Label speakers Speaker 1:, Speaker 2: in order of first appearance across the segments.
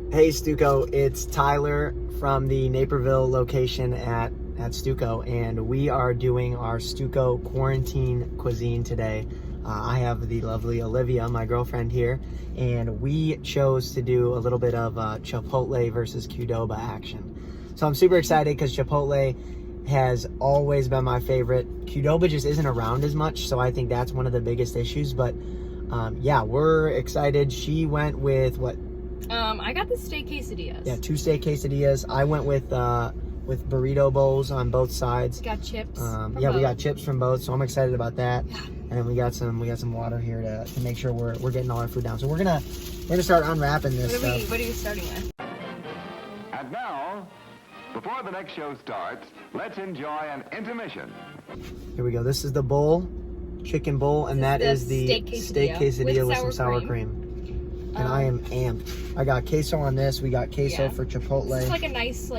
Speaker 1: Hey Stuco, it's Tyler from the Naperville location at Stuco, and we are doing our Stuco quarantine cuisine today. I have the lovely Olivia, my girlfriend here, and we chose to do a little bit of Chipotle versus Qdoba action. So I'm super excited because Chipotle has always been my favorite. Qdoba just isn't around as much, so I think that's one of the biggest issues. But yeah, we're excited. She went with what?
Speaker 2: I got the steak quesadillas.
Speaker 1: Yeah, 2 steak quesadillas. I went with burrito bowls on both sides.
Speaker 2: Got chips.
Speaker 1: Yeah, we got chips from both, so I'm excited about that. Yeah. And then we got some water here to make sure we're getting all our food down. So we're gonna start unwrapping this stuff.
Speaker 2: What are you starting with?
Speaker 3: And now, before the next show starts, let's enjoy an intermission.
Speaker 1: Here we go. This is the bowl, chicken bowl, and that is the steak quesadilla with some sour cream. And I am amped. I got queso on this. We got queso for Chipotle.
Speaker 2: It's like a nice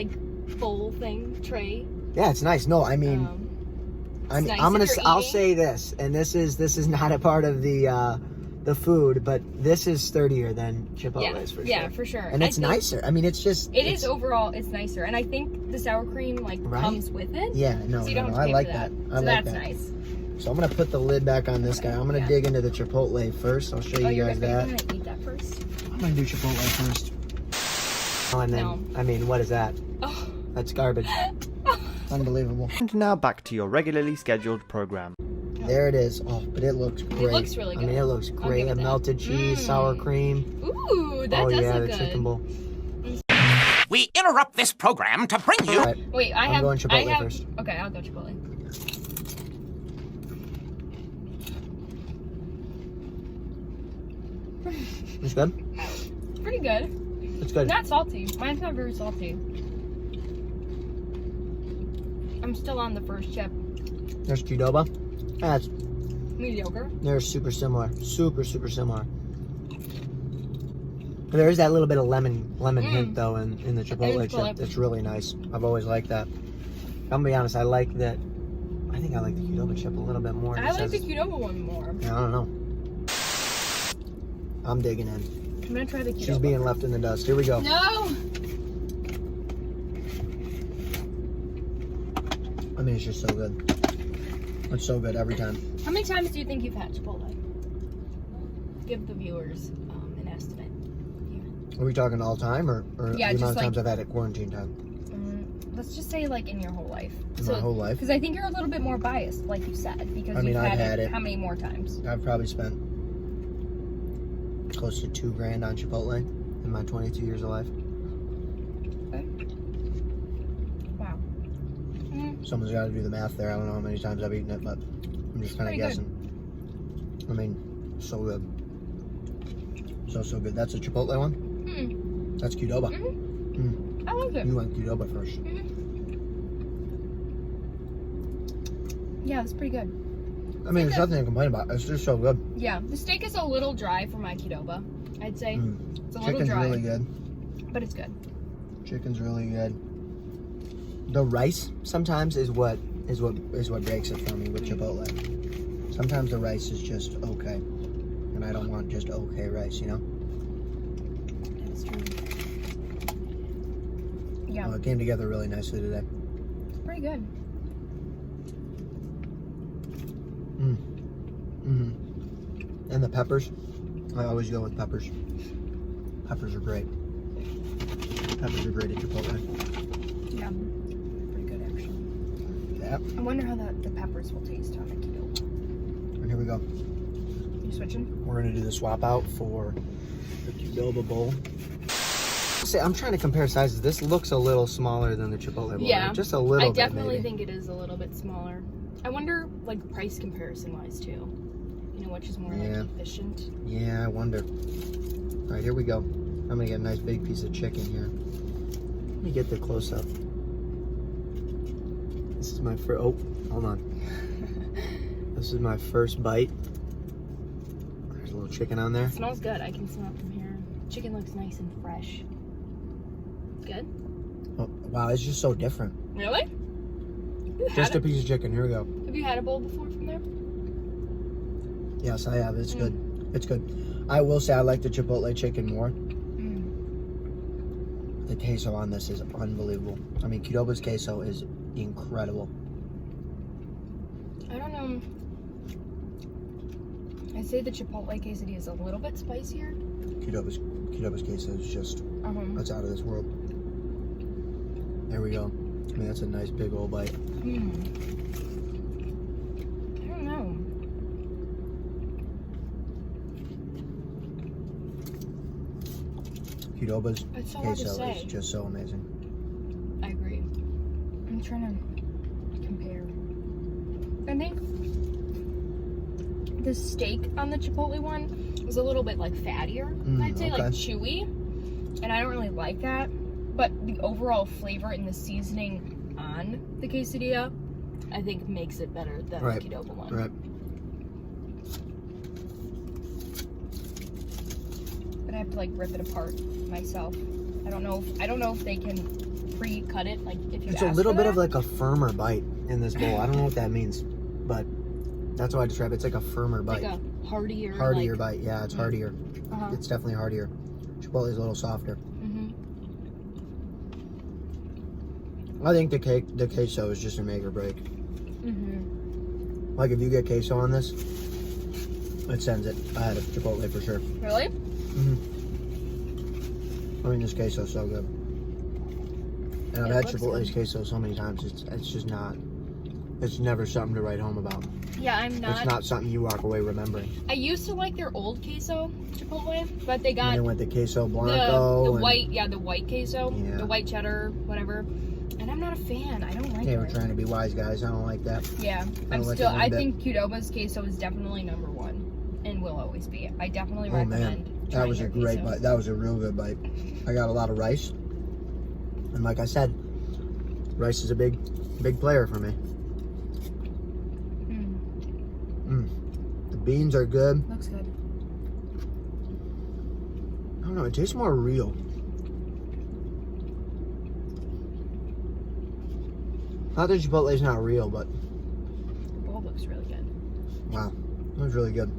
Speaker 2: bowl thing tray.
Speaker 1: Yeah, it's nice. No, I mean, I'll say this, and this is not a part of the food, but this is sturdier than Chipotle's for sure. Yeah,
Speaker 2: for sure.
Speaker 1: And it's nicer. I mean, it's just
Speaker 2: overall it's nicer, and I think the sour cream comes with it.
Speaker 1: Yeah, no,
Speaker 2: so you don't have to
Speaker 1: I
Speaker 2: pay
Speaker 1: like
Speaker 2: for
Speaker 1: that.
Speaker 2: So that's nice.
Speaker 1: So I'm gonna put the lid back on this guy. I'm gonna dig into the Chipotle first. I'll show you guys that.
Speaker 2: You're gonna eat that first?
Speaker 1: I'm gonna do Chipotle first. Oh, and then I mean, what is that?
Speaker 2: Oh.
Speaker 1: That's garbage. Unbelievable.
Speaker 4: And now back to your regularly scheduled program.
Speaker 1: There it is. Oh, but it looks great.
Speaker 2: It looks really good.
Speaker 1: I mean, it looks great. A melted cheese, sour cream.
Speaker 2: Ooh, that does look good.
Speaker 1: Chicken bowl.
Speaker 5: We interrupt this program to bring you.
Speaker 1: Right.
Speaker 2: Wait,
Speaker 1: I'm going Chipotle first.
Speaker 2: Okay, I'll go Chipotle.
Speaker 1: It's good?
Speaker 2: Pretty good.
Speaker 1: It's good.
Speaker 2: Not salty. Mine's not very salty. I'm still on the first chip.
Speaker 1: There's Qdoba. That's
Speaker 2: mediocre.
Speaker 1: They're super similar. Super similar. There is that little bit of lemon hint though in the Chipotle chip. It's really nice. I've always liked that. I'm gonna be honest, I like that. I think I like the Qdoba chip a little bit more.
Speaker 2: I like the Qdoba one more.
Speaker 1: Yeah, I don't know. I'm digging in.
Speaker 2: I'm gonna try the Qdoba.
Speaker 1: She's being left in the dust. Here we go.
Speaker 2: No!
Speaker 1: I mean, it's just so good. It's so good every time.
Speaker 2: How many times do you think you've had Chipotle? Give the viewers an estimate.
Speaker 1: Are we talking all time or the amount of times I've had it quarantine time?
Speaker 2: Let's just say in your whole life.
Speaker 1: My whole life?
Speaker 2: Because I think you're a little bit more biased, like you said, because
Speaker 1: I've had it.
Speaker 2: How many more times?
Speaker 1: I've probably spent close to $2,000 on Chipotle in my 22 years of life.
Speaker 2: Okay. Wow.
Speaker 1: Someone's got to do the math there. I don't know how many times I've eaten it, but I'm just kind of guessing. Good. I mean, so good. So good. That's a Chipotle one? Mm. That's Qdoba.
Speaker 2: I like it.
Speaker 1: You went Qdoba first.
Speaker 2: Yeah, it's pretty good.
Speaker 1: I mean, there's nothing to complain about. It's just so good.
Speaker 2: Yeah, the steak is a little dry for my Qdoba, I'd say. It's a little dry.
Speaker 1: Chicken's really good.
Speaker 2: But it's good.
Speaker 1: Chicken's really good. The rice sometimes is what breaks it for me with Chipotle. Sometimes the rice is just okay, and I don't want just okay rice, you know.
Speaker 2: That's true. Yeah.
Speaker 1: It came together really nicely today.
Speaker 2: It's pretty good.
Speaker 1: And the peppers, I always go with peppers. Peppers are great. Peppers are great at Chipotle.
Speaker 2: Yeah, pretty good actually.
Speaker 1: Yeah.
Speaker 2: I wonder how the peppers will taste on the Qdoba.
Speaker 1: And here we go.
Speaker 2: You switching?
Speaker 1: We're gonna do the swap out for the Qdoba bowl. See, I'm trying to compare sizes. This looks a little smaller than the Chipotle bowl.
Speaker 2: Yeah,
Speaker 1: just a little bit.
Speaker 2: I definitely think it is a little bit smaller. I wonder, price comparison wise too. You know, which is more efficient.
Speaker 1: Yeah, I wonder. All right, here we go. I'm gonna get a nice big piece of chicken here. Let me get the close up. This is my first. Oh, hold on. This is my first bite. There's a little chicken on there.
Speaker 2: It smells good. I can smell it from here. Chicken looks nice and fresh. Good.
Speaker 1: Oh, wow, it's just so different.
Speaker 2: Really?
Speaker 1: Just a piece of chicken. Here we go.
Speaker 2: Have you had a bowl before from there?
Speaker 1: Yes, I have. It's good. It's good. I will say I like the Chipotle chicken more. The queso on this is unbelievable. I mean, Qdoba's queso is incredible.
Speaker 2: I don't know. I'd say the Chipotle quesadilla is a little bit spicier.
Speaker 1: Qdoba's queso is just, that's out of this world. There we go. I mean, that's a nice big old bite.
Speaker 2: I don't know.
Speaker 1: Qdoba's
Speaker 2: It's so hard to
Speaker 1: queso
Speaker 2: say.
Speaker 1: is just so amazing.
Speaker 2: I agree. I'm trying to compare. I think the steak on the Chipotle one was a little bit like fattier. I'd say like chewy, and I don't really like that. But the overall flavor and the seasoning on the quesadilla, I think makes it better than the Qdoba one.
Speaker 1: Right.
Speaker 2: But I have to like rip it apart myself. I don't know if they can pre-cut it, like if you
Speaker 1: It's
Speaker 2: ask
Speaker 1: a little
Speaker 2: for
Speaker 1: bit
Speaker 2: that.
Speaker 1: of like a firmer bite in this bowl. I don't know what that means, but that's why I describe it. It's like a firmer bite.
Speaker 2: Like a hardier like,
Speaker 1: bite. Yeah, it's hardier. It's definitely hardier. Chipotle is a little softer. I think the queso is just a make or break. Like if you get queso on this, it sends it ahead of Chipotle for sure.
Speaker 2: Really?
Speaker 1: I mean, this queso is so good. And I've had Chipotle's queso so many times. It's just not. It's never something to write home about.
Speaker 2: Yeah, I'm not.
Speaker 1: It's not something you walk away remembering.
Speaker 2: I used to like their old queso Chipotle, but they got
Speaker 1: And they went the queso blanco.
Speaker 2: the white, the white queso,
Speaker 1: Yeah.
Speaker 2: the white cheddar, whatever. And I'm not a fan. I don't like
Speaker 1: Okay,
Speaker 2: it.
Speaker 1: we're trying to be wise guys. I don't like that.
Speaker 2: Yeah, I think Qdoba's queso is definitely number one, and will always be. I definitely recommend.
Speaker 1: That
Speaker 2: trying
Speaker 1: was a
Speaker 2: their
Speaker 1: great
Speaker 2: queso.
Speaker 1: bite. That was a real good bite. I got a lot of rice, and like I said, rice is a big player for me. The beans are good.
Speaker 2: Looks good.
Speaker 1: I don't know. It tastes more real. Not that Chipotle's not real, but
Speaker 2: The bowl looks really good.
Speaker 1: wow, it was really good.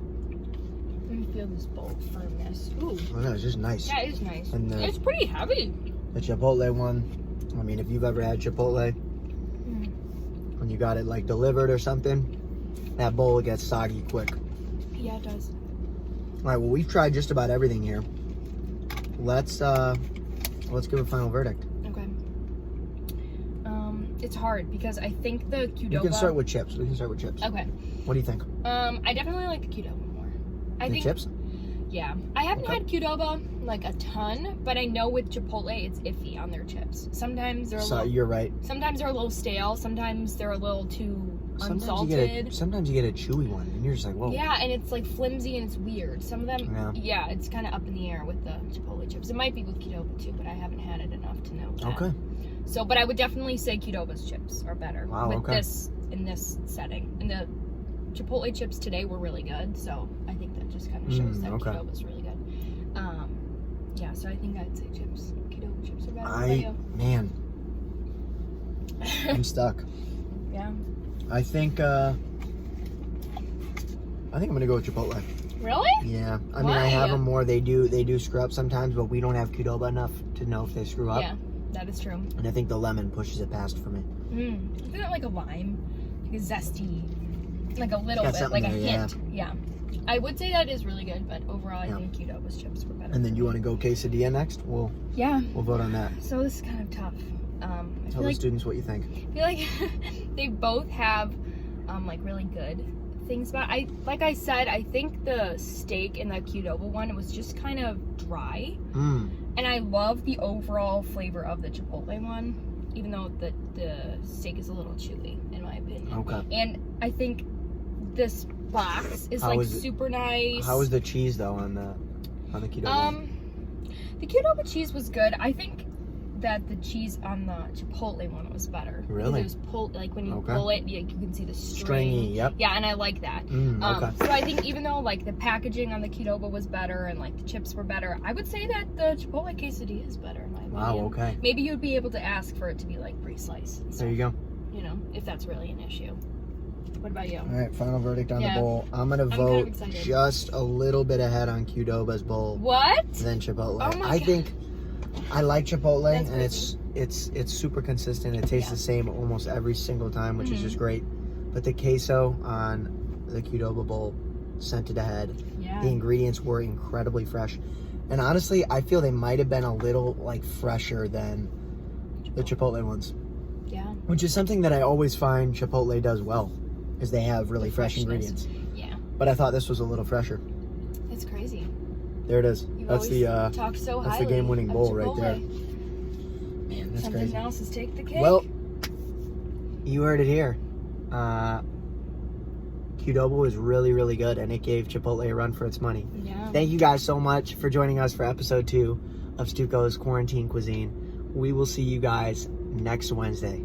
Speaker 2: Let me feel this bowl firmness. Ooh.
Speaker 1: I know, it's just nice.
Speaker 2: Yeah, it is nice.
Speaker 1: And
Speaker 2: It's pretty heavy.
Speaker 1: the Chipotle one, I mean, if you've ever had Chipotle, when you got it like delivered or something, that bowl gets soggy quick.
Speaker 2: Yeah, it does.
Speaker 1: All right, well, we've tried just about everything here. Let's give a final verdict.
Speaker 2: Okay. It's hard because I think the Qdoba.
Speaker 1: You can start with chips. We can start with chips.
Speaker 2: Okay.
Speaker 1: What do you think?
Speaker 2: I definitely like the Qdoba more. I think
Speaker 1: chips?
Speaker 2: Yeah. I haven't had Qdoba like a ton, but I know with Chipotle it's iffy on their chips. Sometimes they're a little.
Speaker 1: You're right.
Speaker 2: Sometimes they're a little stale. Sometimes they're a little too unsalted.
Speaker 1: Sometimes you get a chewy one, and you're just like, whoa.
Speaker 2: Yeah, and it's like flimsy and it's weird. Some of them, yeah it's kind of up in the air with the Chipotle chips. It might be with Qdoba too, but I haven't had it enough to know that.
Speaker 1: Okay.
Speaker 2: So, but I would definitely say Qdoba's chips are better with this in this setting. And the Chipotle chips today were really good, so I think that just kind of shows that Qdoba's really good. Yeah, so I think I'd say chips. Qdoba chips are better. What about you?
Speaker 1: Man, I'm stuck.
Speaker 2: Yeah.
Speaker 1: I think I'm gonna go with Chipotle.
Speaker 2: Really?
Speaker 1: Yeah, I mean, I have them more. They do screw up sometimes, but we don't have Qdoba enough to know if they screw up.
Speaker 2: Yeah, that is true.
Speaker 1: And I think the lemon pushes it past for me.
Speaker 2: Isn't it like a lime? Like a zesty, like a little bit, like a hint. Yeah. I would say that is really good, but overall, I think Qdoba's chips were better.
Speaker 1: And then you want to go quesadilla next? We'll vote on that.
Speaker 2: So this is kind of tough.
Speaker 1: Tell the students what you think.
Speaker 2: I feel like they both have like really good things about it. Like I said, I think the steak in the Qdoba one was just kind of dry. And I love the overall flavor of the Chipotle one, even though the steak is a little chewy, in my opinion.
Speaker 1: Okay.
Speaker 2: And I think this box is super nice.
Speaker 1: How was the cheese though on the Qdoba?
Speaker 2: The Qdoba cheese was good. I think that the cheese on the Chipotle one was better.
Speaker 1: Really?
Speaker 2: Because it was like when you pull it, you can see the string.
Speaker 1: Stringy, yep.
Speaker 2: Yeah, and I like that.
Speaker 1: Okay.
Speaker 2: So I think even though like the packaging on the Qdoba was better and like the chips were better, I would say that the Chipotle quesadilla is better in my opinion.
Speaker 1: Wow, okay.
Speaker 2: Maybe you'd be able to ask for it to be like pre-sliced and stuff.
Speaker 1: There you go.
Speaker 2: You know, if that's really an issue. What about you?
Speaker 1: All right, final verdict on the bowl. I'm gonna vote
Speaker 2: kind of
Speaker 1: just a little bit ahead on Qdoba's bowl.
Speaker 2: What?
Speaker 1: Than Chipotle.
Speaker 2: Oh my
Speaker 1: I
Speaker 2: God.
Speaker 1: think I like Chipotle,
Speaker 2: That's
Speaker 1: and it's super consistent. It tastes the same almost every single time, which is just great. But the queso on the Qdoba bowl sent it ahead.
Speaker 2: Yeah.
Speaker 1: The ingredients were incredibly fresh, and honestly, I feel they might have been a little like fresher than the Chipotle ones.
Speaker 2: Yeah.
Speaker 1: Which is something that I always find Chipotle does well, is they have really fresh ingredients.
Speaker 2: Yeah.
Speaker 1: But I thought this was a little fresher.
Speaker 2: It's crazy.
Speaker 1: There it is.
Speaker 2: You've
Speaker 1: That's the
Speaker 2: talked so
Speaker 1: that's the
Speaker 2: highly
Speaker 1: game-winning
Speaker 2: of
Speaker 1: bowl right
Speaker 2: Chipotle.
Speaker 1: there. Man, that's
Speaker 2: Something
Speaker 1: crazy.
Speaker 2: else is take the cake.
Speaker 1: Well, you heard it here. Qdoba was really, really good, and it gave Chipotle a run for its money.
Speaker 2: Yeah.
Speaker 1: Thank you guys so much for joining us for episode 2 of Stuco's Quarantine Cuisine. We will see you guys next Wednesday.